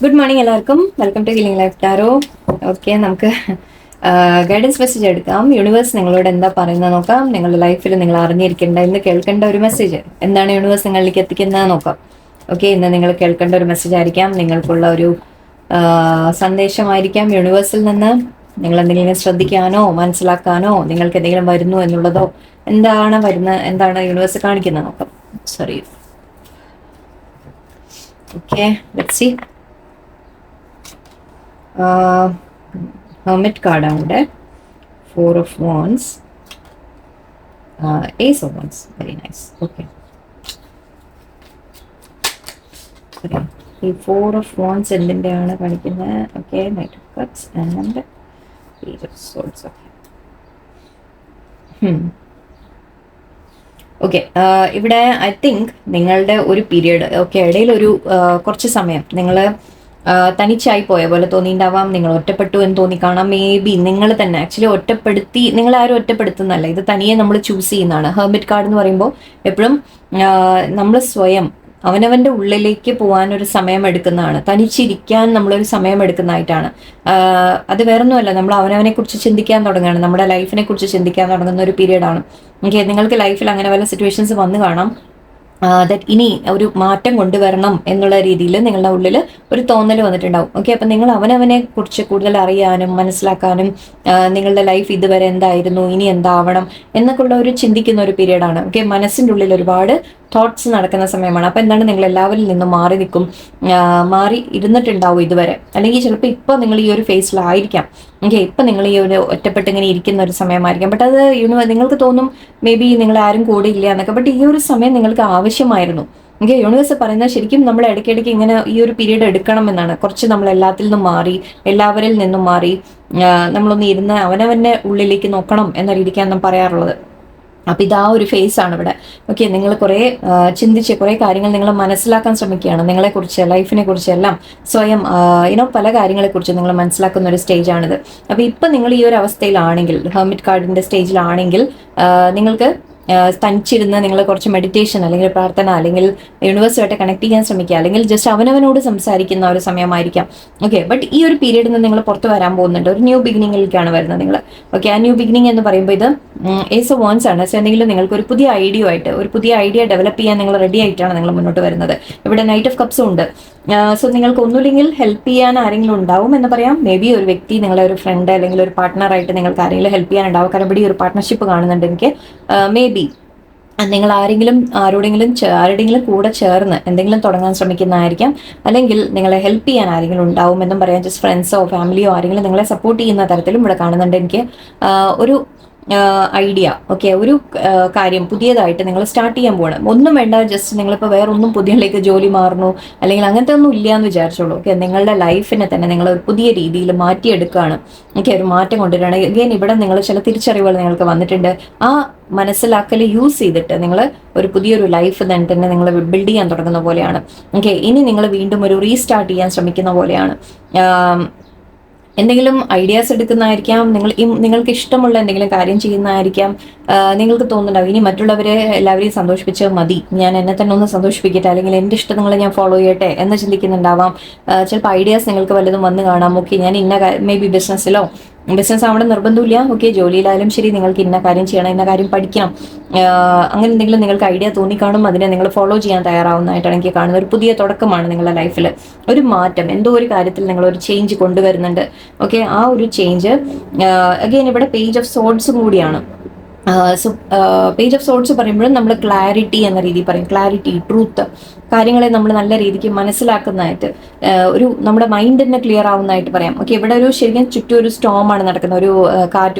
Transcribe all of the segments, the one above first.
Good morning എല്ലാവർക്കും. Welcome to healing life tarot. Okay, നമുക്ക് guidance message എടുക്കാം. Universe നിങ്ങളോട് എന്താ പറയുന്നത് നോക്കാം. നിങ്ങളുടെ ലൈഫിൽ നിങ്ങൾ അറിഞ്ഞിരിക്കേണ്ട ഇന്ന് കേൾക്കേണ്ട ഒരു മെസ്സേജ് എന്താണ് യൂണിവേഴ്സ് നിങ്ങളിലേക്ക് എത്തിക്കുന്നത് നോക്കാം. ഓക്കെ, ഇന്ന് നിങ്ങൾ കേൾക്കേണ്ട ഒരു മെസ്സേജ് ആയിരിക്കാം, നിങ്ങൾക്കുള്ള ഒരു സന്ദേശമായിരിക്കാം യൂണിവേഴ്സിൽ നിന്ന്. നിങ്ങൾ എന്തെങ്കിലും ശ്രദ്ധിക്കാനോ മനസ്സിലാക്കാനോ നിങ്ങൾക്ക് എന്തെങ്കിലും വരുന്നു എന്നുള്ളതോ എന്താണ് യൂണിവേഴ്സ് കാണിക്കുന്നത് നോക്കാം. Sorry. Okay, let's see. Hermit card ആവുടെ, 4 of Wands, Ace of Wands, very nice. Okay, ഈ 4 of Wands എന്തിൻ്റെയാണ് കാണിക്കുന്നത്? Okay, Knight of Cups and Page of Swords. Okay, ഇവിടെ ഐ തിങ്ക് നിങ്ങളുടെ ഒരു പീരിയഡ്, ഓക്കെ, ഇടയിൽ ഒരു കുറച്ച് സമയം നിങ്ങൾ തനിച്ചായി പോയ പോലെ തോന്നിയിട്ടുണ്ടാവാം. നിങ്ങൾ ഒറ്റപ്പെട്ടു എന്ന് തോന്നിക്കാണാം. മേ ബി നിങ്ങൾ തന്നെ ആക്ച്വലി ഒറ്റപ്പെടുത്തി, നിങ്ങളാരും ഒറ്റപ്പെടുത്തുന്നല്ല, ഇത് തനിയെ നമ്മൾ ചൂസ് ചെയ്യുന്നതാണ്. ഹെർമിറ്റ് കാർഡ് എന്ന് പറയുമ്പോൾ എപ്പോഴും നമ്മൾ സ്വയം അവനവന്റെ ഉള്ളിലേക്ക് പോകാൻ ഒരു സമയം എടുക്കുന്നതാണ്. തനിച്ചിരിക്കാൻ നമ്മളൊരു സമയം എടുക്കുന്നതായിട്ടാണ്. അത് വേറൊന്നുമല്ല, നമ്മൾ അവനവനെ കുറിച്ച് ചിന്തിക്കാൻ തുടങ്ങുകയാണ്, നമ്മുടെ ലൈഫിനെ കുറിച്ച് ചിന്തിക്കാൻ തുടങ്ങുന്ന ഒരു പീരീഡാണ്. ഓക്കെ, നിങ്ങൾക്ക് ലൈഫിൽ അങ്ങനെ വല്ല സിറ്റുവേഷൻസ് വന്നു കാണാം. ദാറ്റ് ഇനി ഒരു മാറ്റം കൊണ്ടുവരണം എന്നുള്ള രീതിയിൽ നിങ്ങളുടെ ഉള്ളിൽ ഒരു തോന്നൽ വന്നിട്ടുണ്ടാവും. ഓക്കെ, അപ്പം നിങ്ങൾ അവനവനെ കുറിച്ച് കൂടുതൽ അറിയാനും മനസ്സിലാക്കാനും നിങ്ങളുടെ ലൈഫ് ഇതുവരെ എന്തായിരുന്നു, ഇനി എന്താവണം എന്നൊക്കെ ഉള്ള ഒരു ചിന്തിക്കുന്ന ഒരു പീരീഡാണ്. ഓക്കെ, മനസ്സിൻ്റെ ഉള്ളിൽ ഒരുപാട് തോട്ട്സ് നടക്കുന്ന സമയമാണ്. അപ്പം എന്താണ്, നിങ്ങൾ എല്ലാവരിൽ നിന്നും മാറി നിൽക്കും, മാറി ഇരുന്നിട്ടുണ്ടാവും ഇതുവരെ. അല്ലെങ്കിൽ ചിലപ്പോൾ ഇപ്പോൾ നിങ്ങൾ ഈ ഒരു ഫേസിലായിരിക്കാം. ഓക്കെ, ഇപ്പം നിങ്ങൾ ഈ ഒരു ഒറ്റപ്പെട്ട് ഇങ്ങനെ ഇരിക്കുന്ന ഒരു സമയമായിരിക്കാം. ബട്ട് അത് നിങ്ങൾക്ക് തോന്നും മേ ബി നിങ്ങൾ ആരും കൂടെ ഇല്ല എന്നൊക്കെ. ബട്ട് ഈ ഒരു സമയം നിങ്ങൾക്ക് ആവശ്യമായിരുന്നു. ഓക്കെ, യൂണിവേഴ്സ് പറയുന്നത് ശരിക്കും നമ്മൾ ഇടയ്ക്കിടയ്ക്ക് ഇങ്ങനെ ഈ ഒരു പീരീഡ് എടുക്കണം എന്നാണ്. കുറച്ച് നമ്മൾ എല്ലാത്തിൽ നിന്നും മാറി, എല്ലാവരിൽ നിന്നും മാറി നമ്മളൊന്ന് ഇരുന്ന് അവനവൻ്റെ ഉള്ളിലേക്ക് നോക്കണം എന്ന രീതിക്കാണ് നാം പറയാറുള്ളത്. അപ്പം ഇതാ ഒരു ഫേസ് ആണ് ഇവിടെ. ഓക്കെ, നിങ്ങൾ കുറേ ചിന്തിച്ച് കുറേ കാര്യങ്ങൾ നിങ്ങൾ മനസ്സിലാക്കാൻ ശ്രമിക്കുകയാണ്. നിങ്ങളെക്കുറിച്ച്, ലൈഫിനെ കുറിച്ച് എല്ലാം സ്വയം പല കാര്യങ്ങളെക്കുറിച്ച് നിങ്ങൾ മനസ്സിലാക്കുന്ന ഒരു സ്റ്റേജാണിത്. അപ്പം ഇപ്പം നിങ്ങൾ ഈ ഒരു അവസ്ഥയിലാണെങ്കിൽ, ഹെർമിറ്റ് കാർഡിൻ്റെ സ്റ്റേജിലാണെങ്കിൽ നിങ്ങൾക്ക് തനിച്ചിരുന്ന് നിങ്ങൾ കുറച്ച് മെഡിറ്റേഷൻ അല്ലെങ്കിൽ പ്രാർത്ഥന അല്ലെങ്കിൽ യൂണിവേഴ്സുമായിട്ട് കണക്ട് ചെയ്യാൻ ശ്രമിക്കുക, അല്ലെങ്കിൽ ജസ്റ്റ് അവനവനോട് സംസാരിക്കുന്ന ഒരു സമയമായിരിക്കാം. ഓക്കെ, ബട്ട് ഈ ഒരു പീരീഡിൽ നിന്ന് നിങ്ങൾ പുറത്ത് വരാൻ പോകുന്നുണ്ട്. ഒരു ന്യൂ ബിഗിനിങ്ങിലേക്കാണ് വരുന്നത് നിങ്ങൾ. ഓക്കെ, ആ ന്യൂ ബിഗിനിങ് എന്ന് പറയുമ്പോൾ ഇത് ഏസ് ഓഫ് വാൻസ് ആണ്. സോ എന്തെങ്കിലും നിങ്ങൾക്ക് ഒരു പുതിയ ഐഡിയ ഡെവലപ്പ് ചെയ്യാൻ നിങ്ങൾ റെഡി ആയിട്ടാണ് നിങ്ങൾ മുന്നോട്ട് വരുന്നത്. ഇവിടെ നൈറ്റ് ഓഫ് കപ്സും ഉണ്ട്. സോ നിങ്ങൾക്ക് ഒന്നുമില്ലെങ്കിൽ ഹെൽപ്പ് ചെയ്യാൻ ആരെങ്കിലും ഉണ്ടാവും എന്ന് പറയാം. മേ ബി ഒരു വ്യക്തി, നിങ്ങളെ ഒരു ഫ്രണ്ട് അല്ലെങ്കിൽ ഒരു പാർട്ട്ണറായിട്ട് നിങ്ങൾക്ക് ആരെങ്കിലും ഹെൽപ്പ് ചെയ്യാനുണ്ടാവും. കാരണം ഇവിടെ ഒരു പാർട്ട്ണർഷിപ്പ് കാണുന്നുണ്ട് എനിക്ക്. മേ ബി നിങ്ങൾ ആരുടെങ്കിലും കൂടെ ചേർന്ന് എന്തെങ്കിലും തുടങ്ങാൻ ശ്രമിക്കുന്നതായിരിക്കാം. അല്ലെങ്കിൽ നിങ്ങളെ ഹെൽപ്പ് ചെയ്യാൻ ആരെങ്കിലും ഉണ്ടാവും എന്നും പറയാം. ജസ്റ്റ് ഫ്രണ്ട്സോ ഫാമിലിയോ ആരെങ്കിലും നിങ്ങളെ സപ്പോർട്ട് ചെയ്യുന്ന തരത്തിലും ഇവിടെ കാണുന്നുണ്ട് എനിക്ക്. ഒരു ഐഡിയ, ഓക്കെ, ഒരു കാര്യം പുതിയതായിട്ട് നിങ്ങൾ സ്റ്റാർട്ട് ചെയ്യാൻ പോകണം. ഒന്നും വേണ്ട, ജസ്റ്റ് നിങ്ങളിപ്പോൾ വേറെ ഒന്നും പുതിയതിലേക്ക് ജോലി മാറുന്നു അല്ലെങ്കിൽ അങ്ങനത്തെ ഒന്നും ഇല്ല എന്ന് വിചാരിച്ചോളൂ. ഓക്കെ, നിങ്ങളുടെ ലൈഫിനെ തന്നെ നിങ്ങൾ ഒരു പുതിയ രീതിയിൽ മാറ്റിയെടുക്കുകയാണ്. ഓക്കെ, ഒരു മാറ്റം കൊണ്ടുവരികയാണ്. അഗെയിൻ ഇവിടെ നിങ്ങൾ ചില തിരിച്ചറിവുകൾ നിങ്ങൾക്ക് വന്നിട്ടുണ്ട്. ആ മനസ്സിലാക്കൽ യൂസ് ചെയ്തിട്ട് നിങ്ങൾ ഒരു പുതിയൊരു ലൈഫ് തന്നെ നിങ്ങൾ ബിൽഡ് ചെയ്യാൻ തുടങ്ങുന്ന പോലെയാണ്. ഓക്കെ, ഇനി നിങ്ങൾ വീണ്ടും ഒരു റീസ്റ്റാർട്ട് ചെയ്യാൻ ശ്രമിക്കുന്ന പോലെയാണ്. എന്തെങ്കിലും ഐഡിയാസ് എടുക്കുന്നതായിരിക്കാം. നിങ്ങൾക്ക് ഇഷ്ടമുള്ള എന്തെങ്കിലും കാര്യം ചെയ്യുന്നതായിരിക്കാം. നിങ്ങൾക്ക് തോന്നുന്നുണ്ടാവും ഇനി മറ്റുള്ളവരെ എല്ലാവരെയും സന്തോഷിപ്പിച്ചാൽ മതി, ഞാൻ എന്നെ തന്നെ ഒന്ന് സന്തോഷിപ്പിക്കട്ടെ, അല്ലെങ്കിൽ എൻ്റെ ഇഷ്ടങ്ങളെ ഞാൻ ഫോളോ ചെയ്യട്ടെ എന്ന് ചിന്തിക്കുന്നുണ്ടാവാം. ചിലപ്പോൾ ഐഡിയാസ് നിങ്ങൾക്ക് വല്ലതും വന്ന് കാണാം. ഓക്കെ, ഞാൻ മേ ബി ബിസിനസ് അവിടെ നിർബന്ധമില്ല. ഓക്കെ, ജോലിയിലായാലും ശരി, നിങ്ങൾക്ക് ഇന്ന കാര്യം ചെയ്യണം, ഇന്ന കാര്യം പഠിക്കണം, അങ്ങനെ എന്തെങ്കിലും നിങ്ങൾക്ക് ഐഡിയ തോന്നിക്കാണും. അതിനെ നിങ്ങൾ ഫോളോ ചെയ്യാൻ തയ്യാറാവുന്നതായിട്ടാണ് എനിക്ക് കാണുന്നത്. ഒരു പുതിയ തുടക്കമാണ് നിങ്ങളുടെ ലൈഫിൽ. ഒരു മാറ്റം, എന്തോ ഒരു കാര്യത്തിൽ നിങ്ങൾ ഒരു ചേഞ്ച് കൊണ്ടുവരുന്നുണ്ട്. ഓക്കെ, ആ ഒരു ചേഞ്ച് അഗെയിൻ ഇവിടെ പേജ് ഓഫ് സോർഡ്സും കൂടിയാണ്. സോ പേജ് ഓഫ് സോർഡ്സ് പറയുമ്പോഴും നമ്മൾ ക്ലാരിറ്റി എന്ന രീതി പറയും. ക്ലാരിറ്റി, ട്രൂത്ത്, കാര്യങ്ങളെ നമ്മൾ നല്ല രീതിക്ക് മനസ്സിലാക്കുന്നതായിട്ട്, നമ്മുടെ മൈൻഡ് തന്നെ ക്ലിയർ ആവുന്നതായിട്ട് പറയാം. ഓക്കെ, ഇവിടെ ശരിക്കും ചുറ്റും ഒരു സ്റ്റോമാണ് നടക്കുന്നത്, ഒരു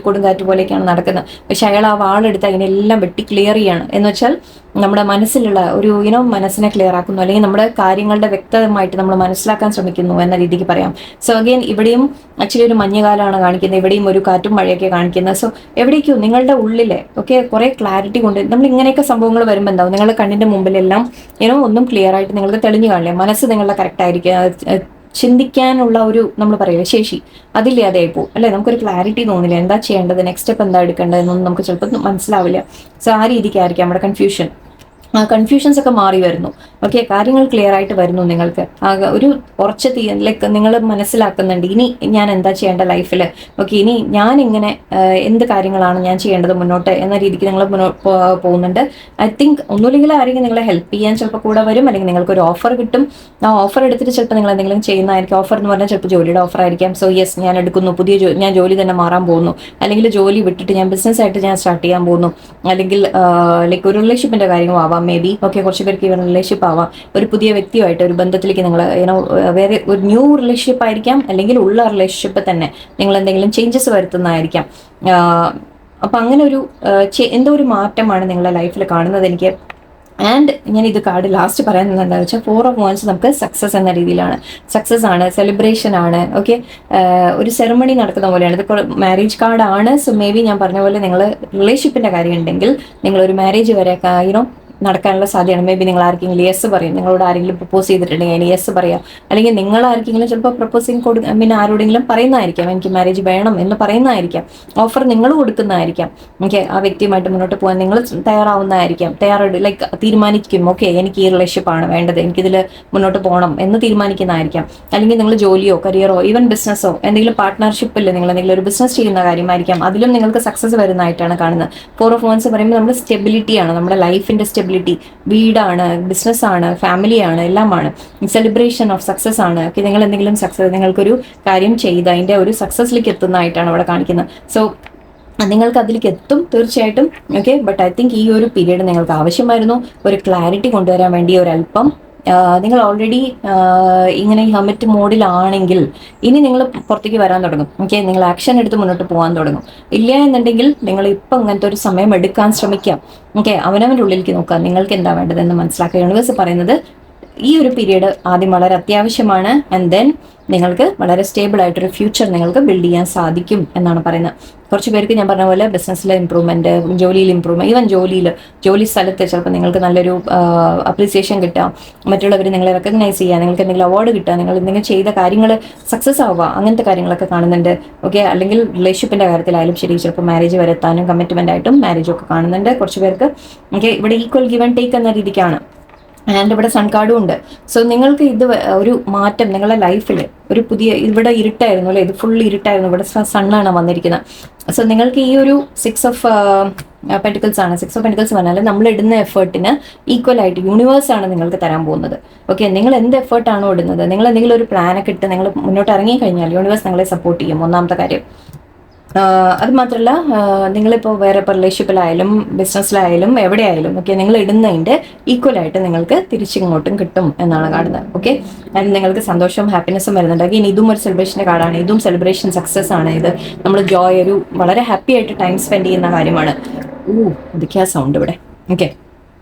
കൊടുങ്കാറ്റ് പോലെയൊക്കെയാണ് നടക്കുന്നത്. പക്ഷെ അയാൾ ആ വാളെടുത്ത് അതിനെല്ലാം വെട്ടി ക്ലിയർ ചെയ്യാണ്. എന്ന് വെച്ചാൽ നമ്മുടെ മനസ്സിലുള്ള ഒരു മനസ്സിനെ ക്ലിയർ ആക്കുന്നു, അല്ലെങ്കിൽ നമ്മുടെ കാര്യങ്ങളുടെ വ്യക്തമായിട്ട് നമ്മൾ മനസ്സിലാക്കാൻ ശ്രമിക്കുന്നു എന്ന രീതിക്ക് പറയാം. സോ അഗെയിൻ ഇവിടെയും ആക്ച്വലി ഒരു മഞ്ഞുകാലമാണ് കാണിക്കുന്നത്, ഇവിടെയും ഒരു കാറ്റും മഴയൊക്കെ കാണിക്കുന്നത്. സോ എവിടേക്കും നിങ്ങളുടെ ഉള്ളിലെ കുറെ ക്ലാരിറ്റി കൊണ്ട് നമ്മൾ ഇങ്ങനെയൊക്കെ സംഭവങ്ങൾ വരുമ്പോൾ എന്താവും, നിങ്ങളുടെ കണ്ണിന്റെ മുമ്പിലെല്ലാം ഒന്നും ക്ലിയർ ആയിട്ട് നിങ്ങൾക്ക് തെളിഞ്ഞു കാണില്ല. മനസ്സ് നിങ്ങളുടെ കറക്റ്റ് ആയിരിക്കും. ചിന്തിക്കാനുള്ള ഒരു നമ്മൾ പറയില്ല ശേഷി, അതില്ലാതെയായി പോകും അല്ലേ. നമുക്കൊരു ക്ലാരിറ്റി തോന്നില്ല, എന്താ ചെയ്യേണ്ടത്, നെക്സ്റ്റ് സ്റ്റെപ്പ് എന്താ എടുക്കേണ്ടതെന്നൊന്നും നമുക്ക് ചിലപ്പോൾ മനസ്സിലാവില്ല. സോ ആ രീതിക്കായിരിക്കാം നമ്മുടെ കൺഫ്യൂഷൻ. കൺഫ്യൂഷൻസ് ഒക്കെ മാറി വരുന്നു. ഓക്കെ, കാര്യങ്ങൾ ക്ലിയർ ആയിട്ട് വരുന്നു. നിങ്ങൾക്ക് ഒരു ഉറച്ച ലൈക്ക് നിങ്ങൾ മനസ്സിലാക്കുന്നുണ്ട് ഇനി ഞാൻ എന്താ ചെയ്യേണ്ട ലൈഫിൽ. ഓക്കെ, ഇനി ഞാൻ ഇങ്ങനെ എന്ത് കാര്യങ്ങളാണ് ഞാൻ ചെയ്യേണ്ടത് മുന്നോട്ട് എന്ന രീതിക്ക് നിങ്ങൾ പോകുന്നുണ്ട്. ഐ തിങ്ക് ഒന്നുമില്ലെങ്കിൽ ആരെങ്കിലും നിങ്ങളെ ഹെൽപ്പ് ചെയ്യാൻ ചിലപ്പോൾ കൂടെ വരും, അല്ലെങ്കിൽ നിങ്ങൾക്ക് ഒരു ഓഫർ കിട്ടും. ആ ഓഫർ എടുത്തിട്ട് ചിലപ്പോൾ നിങ്ങൾ എന്തെങ്കിലും ചെയ്യുന്നതായിരിക്കും. ഓഫർ എന്ന് പറഞ്ഞാൽ ചിലപ്പോൾ ജോലിയുടെ ഓഫർ ആയിരിക്കാം. സോ യെസ്, ഞാൻ എടുക്കുന്നു, ഞാൻ ജോലി തന്നെ മാറാൻ പോകുന്നു, അല്ലെങ്കിൽ ജോലി വിട്ടിട്ട് ഞാൻ ബിസിനസ് ആയിട്ട് ഞാൻ സ്റ്റാർട്ട് ചെയ്യാൻ പോകുന്നു, അല്ലെങ്കിൽ ലൈക്ക് ഒരു റിലേഷൻഷിപ്പിന്റെ കാര്യവും ആവാം മേ ബി. ഓക്കെ, കുറച്ച് പേർക്ക് ഈ റിലേഷൻഷിപ്പ് ആവാം, ഒരു പുതിയ വ്യക്തിയുമായിട്ട് ഒരു ബന്ധത്തിലേക്ക് നിങ്ങൾ വേറെ ഒരു ന്യൂ റിലേഷൻഷിപ്പ് ആയിരിക്കാം, അല്ലെങ്കിൽ ഉള്ള റിലേഷൻഷിപ്പ് തന്നെ നിങ്ങൾ എന്തെങ്കിലും ചേഞ്ചസ് വരുത്തുന്നതായിരിക്കാം. അപ്പൊ അങ്ങനെ ഒരു എന്തോ ഒരു മാറ്റമാണ് നിങ്ങളുടെ ലൈഫിൽ കാണുന്നത് എനിക്ക്. ആൻഡ് ഞാൻ ഇത് കാർഡ് ലാസ്റ്റ് പറയുന്നത് എന്താണെന്ന് വെച്ചാൽ 4 of Wands നമുക്ക് സക്സസ് എന്ന രീതിയിലാണ്. സക്സസ് ആണ്, സെലിബ്രേഷൻ ആണ്. ഓക്കെ, ഒരു സെറമണി നടക്കുന്ന പോലെയാണ്. ഇത് മാരേജ് കാർഡാണ്. സോ മേ ബി ഞാൻ പറഞ്ഞ പോലെ നിങ്ങൾ റിലേഷൻഷിപ്പിന്റെ കാര്യം ഉണ്ടെങ്കിൽ നിങ്ങൾ ഒരു മാരേജ് വരെ നടക്കാനുള്ള സാധ്യതയാണ്. മേ ബി നിങ്ങൾ ആർക്കെങ്കിലും യെസ് പറയും, നിങ്ങളോട് ആരെങ്കിലും പ്രപ്പോസ് ചെയ്തിട്ടുണ്ടെങ്കിൽ അതിന് യെസ് പറയാം, അല്ലെങ്കിൽ നിങ്ങൾ ആർക്കെങ്കിലും ചിലപ്പോൾ പ്രപ്പോസിങ് പിന്നെ ആരോടെങ്കിലും പറയുന്നതായിരിക്കാം എനിക്ക് മാരേജ് വേണം എന്ന് പറയുന്നതായിരിക്കാം. ഓഫർ നിങ്ങൾ കൊടുക്കുന്നതായിരിക്കാം. ഓക്കെ, ആ വ്യക്തിയുമായിട്ട് മുന്നോട്ട് പോകാൻ നിങ്ങൾ തയ്യാറാവുന്നതായിരിക്കാം. ലൈക്ക് തീരുമാനിക്കും, ഓക്കെ എനിക്ക് ഈ റിലേഷൻഷിപ്പാണ് വേണ്ടത്, എനിക്കിതിൽ മുന്നോട്ട് പോകണം എന്ന് തീരുമാനിക്കുന്നതായിരിക്കാം. അല്ലെങ്കിൽ നിങ്ങൾ ജോലിയോ കരിയറോ ഈവൻ ബിസിനസ്സോ എന്തെങ്കിലും പാർട്ട്ണർഷിപ്പിൽ നിങ്ങൾ എന്തെങ്കിലും ഒരു ബിസിനസ് ചെയ്യുന്ന കാര്യമായിരിക്കാം, അതിലും നിങ്ങൾക്ക് സക്സസ് വരുന്നതായിട്ടാണ് കാണുന്നത്. 4 of Wands പറയുമ്പോൾ നമ്മൾ സ്റ്റെബിലിറ്റിയാണ്, നമ്മുടെ ലൈഫിന്റെ സ്റ്റെബിലിറ്റി, വീടാണ്, ബിസിനസ്സാണ്, ഫാമിലിയാണ്, എല്ലാമാണ്. സെലിബ്രേഷൻ ഓഫ് സക്സസ് ആണ്. നിങ്ങൾ എന്തെങ്കിലും നിങ്ങൾക്കൊരു കാര്യം ചെയ്ത് അതിന്റെ ഒരു സക്സസിലേക്ക് എത്തുന്നതായിട്ടാണ് അവിടെ കാണിക്കുന്നത്. സോ നിങ്ങൾക്ക് അതിലേക്ക് എത്തും തീർച്ചയായിട്ടും. ഓക്കെ, ബട്ട് ഐ തിങ്ക് ഈ ഒരു പീരീഡ് നിങ്ങൾക്ക് ആവശ്യമായിരുന്നു ഒരു ക്ലാരിറ്റി കൊണ്ടുവരാൻ വേണ്ടി ഒരല്പം. നിങ്ങൾ ഓൾറെഡി ഇങ്ങനെ ഹെർമിറ്റ് മോഡിലാണെങ്കിൽ ഇനി നിങ്ങൾ പുറത്തേക്ക് വരാൻ തുടങ്ങും. ഓക്കെ, നിങ്ങൾ ആക്ഷൻ എടുത്ത് മുന്നോട്ട് പോകാൻ തുടങ്ങും. ഇല്ല എന്നുണ്ടെങ്കിൽ നിങ്ങൾ ഇപ്പം അങ്ങനത്തെ ഒരു സമയം എടുക്കാൻ ശ്രമിക്കാം. ഓക്കെ, അവനവൻ്റെ ഉള്ളിലേക്ക് നോക്കുക, നിങ്ങൾക്ക് എന്താ വേണ്ടതെന്ന് മനസ്സിലാക്കുക. യൂണിവേഴ്സ് പറയുന്നത് ഈ ഒരു പീരീഡ് ആദ്യം വളരെ അത്യാവശ്യമാണ്. ആൻഡ് ദെൻ നിങ്ങൾക്ക് വളരെ സ്റ്റേബിൾ ആയിട്ടൊരു ഫ്യൂച്ചർ നിങ്ങൾക്ക് ബിൽഡ് ചെയ്യാൻ സാധിക്കും എന്നാണ് പറയുന്നത്. കുറച്ച് പേർക്ക് ഞാൻ പറഞ്ഞ പോലെ ബിസിനസ്സിലെ ഇമ്പ്രൂവ്മെന്റ്, ജോലിയിൽ ഇമ്പ്രൂവ്മെന്റ്, ഈവൻ ജോലി സ്ഥലത്ത് ചിലപ്പോൾ നിങ്ങൾക്ക് നല്ലൊരു അപ്രീസിയേഷൻ കിട്ടാം, മറ്റുള്ളവർ നിങ്ങളെ റെക്കഗ്നൈസ് ചെയ്യുക, നിങ്ങൾക്ക് എന്തെങ്കിലും അവാർഡ് കിട്ടുക, നിങ്ങൾ എന്തെങ്കിലും ചെയ്ത കാര്യങ്ങൾ സക്സസ് ആവുക, അങ്ങനത്തെ കാര്യങ്ങളൊക്കെ കാണുന്നുണ്ട്. ഓക്കെ, അല്ലെങ്കിൽ റിലേഷൻഷിപ്പിന്റെ കാര്യത്തിലായാലും ശരി, ചിലപ്പോൾ മാരേജ് വരെത്താനും കമ്മിറ്റ്മെന്റ് ആയിട്ടും മാരേജും ഒക്കെ കാണുന്നുണ്ട് കുറച്ച് പേർക്ക്. ഓക്കെ, ഇവിടെ ഈക്വൽ ഗിവ് ആൻഡ് ടേക്ക് എന്ന രീതിക്കാണ്. ആൻഡ് ഇവിടെ സൺ കാർഡും ഉണ്ട്. സോ നിങ്ങൾക്ക് ഇത് ഒരു മാറ്റം നിങ്ങളുടെ ലൈഫിൽ ഒരു പുതിയ, ഇവിടെ ഇരുട്ടായിരുന്നു അല്ലേ, ഇത് ഫുൾ ഇരുട്ടായിരുന്നു, ഇവിടെ സണ്ണാണ് വന്നിരിക്കുന്നത്. സോ നിങ്ങൾക്ക് ഈ ഒരു 6 of Pentacles ആണ്. 6 of Pentacles പറഞ്ഞാൽ നമ്മൾ ഇടുന്ന എഫേർട്ടിന് ഈക്വൽ ആയിട്ട് യൂണിവേഴ്സ് ആണ് നിങ്ങൾക്ക് തരാൻ പോകുന്നത്. ഓക്കെ, നിങ്ങൾ എന്ത് എഫേർട്ടാണോ ഇടുന്നത്, നിങ്ങൾ എന്തെങ്കിലും ഒരു പ്ലാനൊക്കെ ഇട്ട് നിങ്ങൾ മുന്നോട്ട് ഇറങ്ങി കഴിഞ്ഞാൽ യൂണിവേഴ്സ് നിങ്ങളെ സപ്പോർട്ട് ചെയ്യും. ഒന്നാമത്തെ കാര്യം. അത് മാത്രമല്ല, നിങ്ങളിപ്പോൾ വേറെ ഇപ്പോൾ റിലേഷൻഷിപ്പിലായാലും ബിസിനസ്സിലായാലും എവിടെയായാലും ഓക്കെ, നിങ്ങൾ ഇടുന്നതിൻ്റെ ഈക്വലായിട്ട് നിങ്ങൾക്ക് തിരിച്ചിങ്ങോട്ടും കിട്ടും എന്നാണ് കാണുന്നത്. ഓക്കെ, ആൻഡ് നിങ്ങൾക്ക് സന്തോഷവും ഹാപ്പിനെസ്സും വരുന്നുണ്ട്. ഇനി ഇതും ഒരു സെലിബ്രേഷൻ്റെ കാർഡാണ്. ഇതും സെലിബ്രേഷൻ സക്സസ് ആണ്. ഇത് നമ്മൾ ജോയ്, ഒരു വളരെ ഹാപ്പി ആയിട്ട് ടൈം സ്പെൻഡ് ചെയ്യുന്ന കാര്യമാണ്. ഇതൊക്കെയാ സൗണ്ട് ഇവിടെ. ഓക്കെ,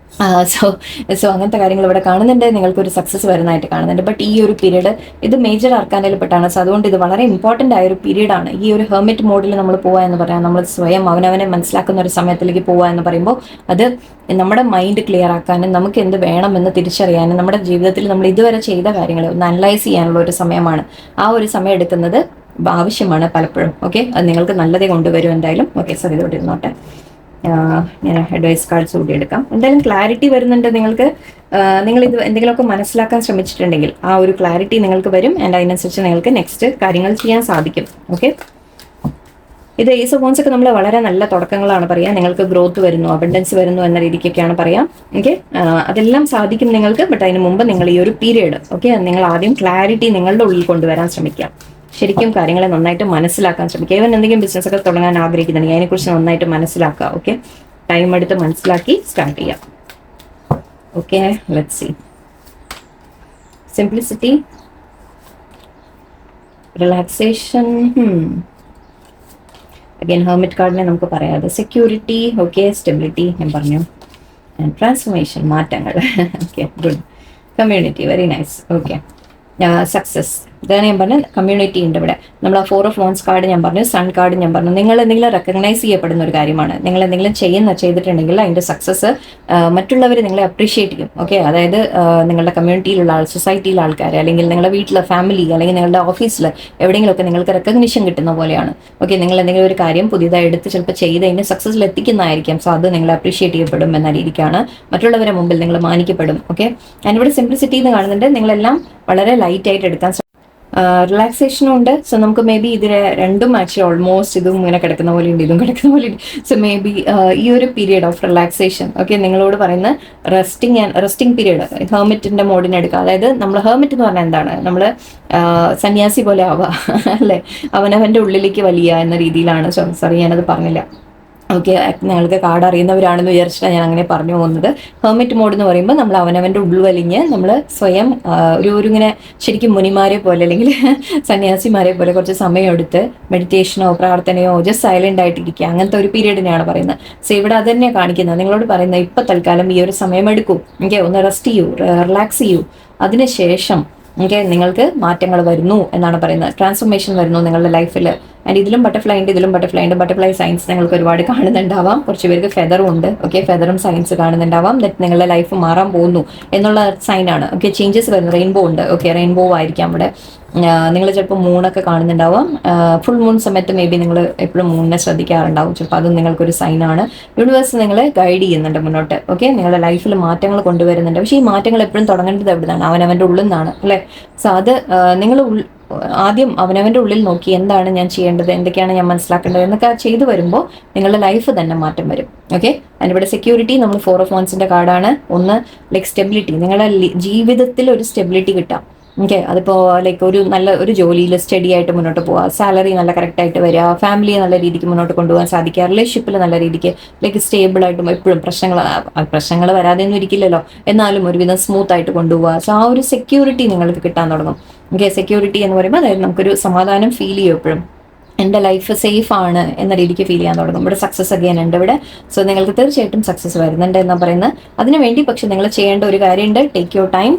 സോ അങ്ങനത്തെ കാര്യങ്ങൾ ഇവിടെ കാണുന്നുണ്ട്. നിങ്ങൾക്കൊരു സക്സസ് വരുന്നതായിട്ട് കാണുന്നുണ്ട്. ബട്ട് ഈ ഒരു പീരീഡ് ഇത് മേജർ ആർക്കാനയിൽപ്പെട്ടാണ്. സോ അതുകൊണ്ട് ഇത് വളരെ ഇമ്പോർട്ടൻ്റ് ആയ ഒരു പീരീഡാണ്. ഈ ഒരു ഹെർമിറ്റ് മോഡിൽ നമ്മൾ പോവുക എന്ന് പറയാം, നമ്മൾ സ്വയം അവനവനെ മനസ്സിലാക്കുന്ന ഒരു സമയത്തിലേക്ക് പോവുക എന്ന് പറയുമ്പോൾ അത് നമ്മുടെ മൈൻഡ് ക്ലിയർ ആക്കാനും നമുക്ക് എന്ത് വേണമെന്ന് തിരിച്ചറിയാനും നമ്മുടെ ജീവിതത്തിൽ നമ്മൾ ഇതുവരെ ചെയ്ത കാര്യങ്ങളെ ഒന്ന് അനലൈസ് ചെയ്യാനുള്ള ഒരു സമയമാണ്. ആ ഒരു സമയം എടുക്കുന്നത് ആവശ്യമാണ് പലപ്പോഴും. ഓക്കെ, അത് നിങ്ങൾക്ക് നല്ലതേ കൊണ്ടുവരും എന്തായാലും. ഓക്കെ, സോ ഇതോടെ ഇരുന്നോട്ടെ. ഞാൻ അഡ്വൈസ് കാർഡ്സ് കൂടി എടുക്കാം. എന്തായാലും ക്ലാരിറ്റി വരുന്നുണ്ട് നിങ്ങൾക്ക്. നിങ്ങൾ ഇത് എന്തെങ്കിലുമൊക്കെ മനസ്സിലാക്കാൻ ശ്രമിച്ചിട്ടുണ്ടെങ്കിൽ ആ ഒരു ക്ലാരിറ്റി നിങ്ങൾക്ക് വരും. ആൻഡ് അതിനനുസരിച്ച് നിങ്ങൾക്ക് നെക്സ്റ്റ് കാര്യങ്ങൾ ചെയ്യാൻ സാധിക്കും. ഓക്കെ, ഇത് ഏസ് ഓഫ് വോൺസ് ഒക്കെ നമ്മൾ വളരെ നല്ല തുടക്കങ്ങളാണ് പറയാം. നിങ്ങൾക്ക് ഗ്രോത്ത് വരുന്നു, അബണ്ടൻസ് വരുന്നു എന്ന രീതിക്കൊക്കെയാണ് പറയാം. ഓക്കെ, അതെല്ലാം സാധിക്കും നിങ്ങൾക്ക്. ബട്ട് അതിന് മുമ്പ് നിങ്ങൾ ഈ ഒരു പീരീഡ് ഓക്കെ, നിങ്ങൾ ആദ്യം ക്ലാരിറ്റി നിങ്ങളുടെ ഉള്ളിൽ കൊണ്ടുവരാൻ ശ്രമിക്കാം. ശരിക്കും കാര്യങ്ങളെ നന്നായിട്ട് മനസ്സിലാക്കാൻ ശ്രമിക്കുക. ഈവൻ എന്തെങ്കിലും ബിസിനസ് ഒക്കെ തുടങ്ങാൻ ആഗ്രഹിക്കുന്നുണ്ടെങ്കിൽ അതിനെക്കുറിച്ച് നന്നായിട്ട് മനസ്സിലാക്കുക. ഓക്കെ, ടൈം എടുത്ത് മനസ്സിലാക്കി സ്റ്റാർട്ട് ചെയ്യാം. Okay, let's see. Simplicity, relaxation, again hermit കാർഡിനെ നമുക്ക് പറയാതെ സെക്യൂരിറ്റി, ഓക്കെ, സ്റ്റെബിലിറ്റി ഞാൻ പറഞ്ഞു, ആൻഡ് ട്രാൻസ്ഫോർമേഷൻ, മാറ്റങ്ങൾ. Okay, good. Community, very nice. Okay, success, ഇതാണ് ഞാൻ പറഞ്ഞ കമ്മ്യൂണിറ്റി ഉണ്ട് ഇവിടെ. നമ്മൾ ആ 4 ഓഫ് Wands കാർഡ് ഞാൻ പറഞ്ഞു, സൺ കാർഡ് ഞാൻ പറഞ്ഞു. നിങ്ങൾ എന്തെങ്കിലും റെക്കഗ്നൈസ് ചെയ്യപ്പെടുന്ന ഒരു കാര്യമാണ്. നിങ്ങൾ എന്തെങ്കിലും ചെയ്തിട്ടുണ്ടെങ്കിൽ അതിന്റെ സക്സസ് മറ്റുള്ളവർ നിങ്ങളെ അപ്രീഷിയേറ്റ് ചെയ്യും. ഓക്കെ, അതായത് നിങ്ങളുടെ കമ്മ്യൂണിറ്റിയിലുള്ള സൊസൈറ്റിയിലെ ആൾക്കാർ, അല്ലെങ്കിൽ നിങ്ങളുടെ വീട്ടിലെ ഫാമിലി, അല്ലെങ്കിൽ നിങ്ങളുടെ ഓഫീസിൽ എവിടെയെങ്കിലുമൊക്കെ നിങ്ങൾക്ക് റെക്കഗ്നിഷൻ കിട്ടുന്ന പോലെയാണ്. ഓക്കെ, നിങ്ങൾ എന്തെങ്കിലും ഒരു കാര്യം പുതിയതായി എടുത്ത് ചിലപ്പോൾ ചെയ്ത് അതിന് സക്സസ്സിൽ എത്തിക്കുന്നതായിരിക്കാം. സോ അത് നിങ്ങൾ അപ്രീഷിയേറ്റ് ചെയ്യപ്പെടും എന്ന രീതിക്കാണ്. മറ്റുള്ളവരെ മുമ്പിൽ നിങ്ങൾ മാനിക്കപ്പെടും. ഓക്കെ, ഞാനിവിടെ സിംപ്ലിസിറ്റി എന്ന് കാണുന്നുണ്ട്. നിങ്ങളെല്ലാം വളരെ ലൈറ്റ് ആയിട്ട് എടുക്കാൻ റിലാക്സേഷനും ഉണ്ട്. സോ നമുക്ക് മേ ബി ഇതിന് രണ്ടും ആക്ച്വലി ഓൾമോസ്റ്റ് ഇതും ഇങ്ങനെ കിടക്കുന്ന പോലെ ഉണ്ട്, ഇതും കിടക്കുന്ന പോലെ ഉണ്ട്. സോ മേ ബി ഈ ഒരു പീരിയഡ് ഓഫ് റിലാക്സേഷൻ, ഓക്കെ, നിങ്ങളോട് പറയുന്ന റെസ്റ്റിംഗ് പീരിയഡ് ഹെർമിറ്റിന്റെ മോഡിന് എടുക്കുക. അതായത് നമ്മൾ ഹെർമിറ്റ് എന്ന് പറഞ്ഞാൽ എന്താണ്, നമ്മൾ സന്യാസി പോലെ ആവുക അല്ലേ, അവനവന്റെ ഉള്ളിലേക്ക് വലിയ എന്ന രീതിയിലാണ്. സോറി ഞാനത് പറഞ്ഞില്ല. ഓക്കെ, നിങ്ങൾക്ക് കാർഡ് അറിയുന്നവരാണെന്ന് വിചാരിച്ചിട്ടാണ് ഞാൻ അങ്ങനെ പറഞ്ഞു പോകുന്നത്. ഹെർമിറ്റ് മോഡ് എന്ന് പറയുമ്പോൾ നമ്മൾ അവനവൻ്റെ ഉൾവലിഞ്ഞ് നമ്മൾ സ്വയം ഒരു ഇങ്ങനെ ശരിക്കും മുനിമാരെ പോലെ അല്ലെങ്കിൽ സന്യാസിമാരെ പോലെ കുറച്ച് സമയം എടുത്ത് മെഡിറ്റേഷനോ പ്രാർത്ഥനയോ ജസ്റ്റ് സൈലന്റ് ആയിട്ടിരിക്കുക, അങ്ങനത്തെ ഒരു പീരീഡിനെയാണ് പറയുന്നത്. സോ ഇവിടെ അത് തന്നെയാണ് കാണിക്കുന്നത്. നിങ്ങളോട് പറയുന്നത് ഇപ്പം തൽക്കാലം ഈ ഒരു സമയം എടുക്കൂ, ഓക്കെ, ഒന്ന് റെസ്റ്റ് ചെയ്യൂ, റിലാക്സ് ചെയ്യൂ. അതിനുശേഷം ഓക്കെ നിങ്ങൾക്ക് മാറ്റങ്ങൾ വരുന്നു എന്നാണ് പറയുന്നത്. ട്രാൻസ്ഫോർമേഷൻ വരുന്നു നിങ്ങളുടെ ലൈഫിൽ. ആൻഡ് ഇതിലും ബട്ടർഫ്ലൈ ഉണ്ട്, ഇതിലും ബട്ടർഫ്ലൈ ഉണ്ട്. ബട്ടർഫ്ലൈ സയൻസ് നിങ്ങൾക്ക് ഒരുപാട് കാണുന്നുണ്ടാവാം. കുറച്ച് പേർക്ക് ഫെദറും ഉണ്ട്. ഓക്കെ, ഫെദറും സയൻസ് കാണുന്നുണ്ടാവാം. ദറ്റ് നിങ്ങളുടെ ലൈഫ് മാറാൻ പോകുന്നു എന്നുള്ള സൈനാണ്. ഓക്കെ, ചേഞ്ചസ് വരുന്നു. റെയിൻബോ ഉണ്ട്. ഓക്കെ, റെയിൻബോ ആയിരിക്കാം ഇവിടെ. നിങ്ങൾ ചിലപ്പോൾ മൂണൊക്കെ കാണുന്നുണ്ടാവാം. ഫുൾ മൂൺ സമയത്ത് മേ ബി നിങ്ങൾ എപ്പോഴും മൂണിനെ ശ്രദ്ധിക്കാറുണ്ടാവും. ചിലപ്പോൾ അതും നിങ്ങൾക്കൊരു സൈനാണ്. യൂണിവേഴ്സ് നിങ്ങളെ ഗൈഡ് ചെയ്യുന്നുണ്ട് മുന്നോട്ട്. ഓക്കെ, നിങ്ങളുടെ ലൈഫിൽ മാറ്റങ്ങൾ കൊണ്ടുവരുന്നുണ്ട്. പക്ഷേ ഈ മാറ്റങ്ങൾ എപ്പോഴും തുടങ്ങേണ്ടത് എവിടുന്നാണ്? അവനവൻ്റെ ഉള്ളിൽ നിന്നാണ് അല്ലേ. സോ അത് നിങ്ങൾ ആദ്യം അവനവൻ്റെ ഉള്ളിൽ നോക്കി എന്താണ് ഞാൻ ചെയ്യേണ്ടത്, എന്തൊക്കെയാണ് ഞാൻ മനസ്സിലാക്കേണ്ടത് എന്നൊക്കെ ചെയ്തു വരുമ്പോൾ നിങ്ങളുടെ ലൈഫ് തന്നെ മാറ്റം വരും. ഓക്കെ, അതിനിവിടെ സെക്യൂരിറ്റി നമ്മൾ 4 ഓഫ് Wandsന്റെ കാർഡാണ്. ഒന്ന് ലൈക്ക് സ്റ്റെബിലിറ്റി, നിങ്ങളുടെ ജീവിതത്തിൽ ഒരു സ്റ്റെബിലിറ്റി കിട്ടാം. ഓക്കെ, അതിപ്പോൾ ലൈക്ക് ഒരു ജോലിയിൽ സ്റ്റഡി ആയിട്ട് മുന്നോട്ട് പോവുക, സാലറി നല്ല കറക്റ്റായിട്ട് വരിക, ഫാമിലിയെ നല്ല രീതിക്ക് മുന്നോട്ട് കൊണ്ടുപോകാൻ സാധിക്കുക, റിലേഷൻഷിപ്പിൽ നല്ല രീതിക്ക് ലൈക്ക് സ്റ്റേബിൾ ആയിട്ടും എപ്പോഴും പ്രശ്നങ്ങൾ വരാതെയൊന്നും ഇരിക്കില്ലല്ലോ, എന്നാലും ഒരുവിധം സ്മൂത്ത് ആയിട്ട് കൊണ്ടുപോകുക. സോ ആ ഒരു സെക്യൂരിറ്റി നിങ്ങൾക്ക് കിട്ടാൻ തുടങ്ങും. ഓക്കെ, സെക്യൂരിറ്റി എന്ന് പറയുമ്പോൾ അതായത് നമുക്കൊരു സമാധാനം ഫീൽ ചെയ്യും. എപ്പോഴും എൻ്റെ ലൈഫ് സേഫ് ആണ് എന്ന രീതിക്ക് ഫീൽ ചെയ്യാൻ തുടങ്ങും. ഇവിടെ സക്സസ് അഗെയിൻ ഉണ്ട് ഇവിടെ. സോ നിങ്ങൾക്ക് തീർച്ചയായിട്ടും സക്സസ് വരുന്നുണ്ട് എന്നാണ് പറയുന്നത്. അതിനുവേണ്ടി പക്ഷെ നിങ്ങൾ ചെയ്യേണ്ട ഒരു കാര്യമുണ്ട്. ടേക്ക് യുവർ ടൈം,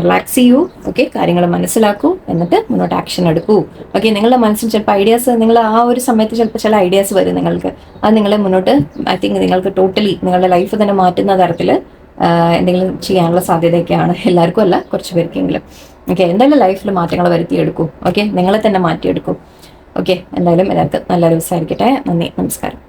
റിലാക്സ് ചെയ്യൂ. ഓക്കെ, കാര്യങ്ങൾ മനസ്സിലാക്കൂ, എന്നിട്ട് മുന്നോട്ട് ആക്ഷൻ എടുക്കൂ. ഓക്കെ, നിങ്ങളുടെ മനസ്സിൽ ചിലപ്പോൾ ഐഡിയാസ്, നിങ്ങൾ ആ ഒരു സമയത്ത് ചിലപ്പോൾ ചില ഐഡിയാസ് വരും നിങ്ങൾക്ക്. അത് നിങ്ങളെ മുന്നോട്ട് ഐ തിങ്ക് നിങ്ങൾക്ക് ടോട്ടലി നിങ്ങളുടെ ലൈഫ് തന്നെ മാറ്റുന്ന തരത്തിൽ എന്തെങ്കിലും ചെയ്യാനുള്ള സാധ്യതയൊക്കെയാണ്. എല്ലാവർക്കും അല്ല, കുറച്ച് പേർക്കെങ്കിലും. ഓക്കെ, എന്തായാലും ലൈഫിൽ മാറ്റങ്ങൾ വരുത്തിയെടുക്കൂ. ഓക്കെ, നിങ്ങളെ തന്നെ മാറ്റിയെടുക്കൂ. ഓക്കെ, എന്തായാലും എല്ലാവർക്കും നല്ലൊരു ദിവസമായിരിക്കട്ടെ. നന്ദി, നമസ്കാരം.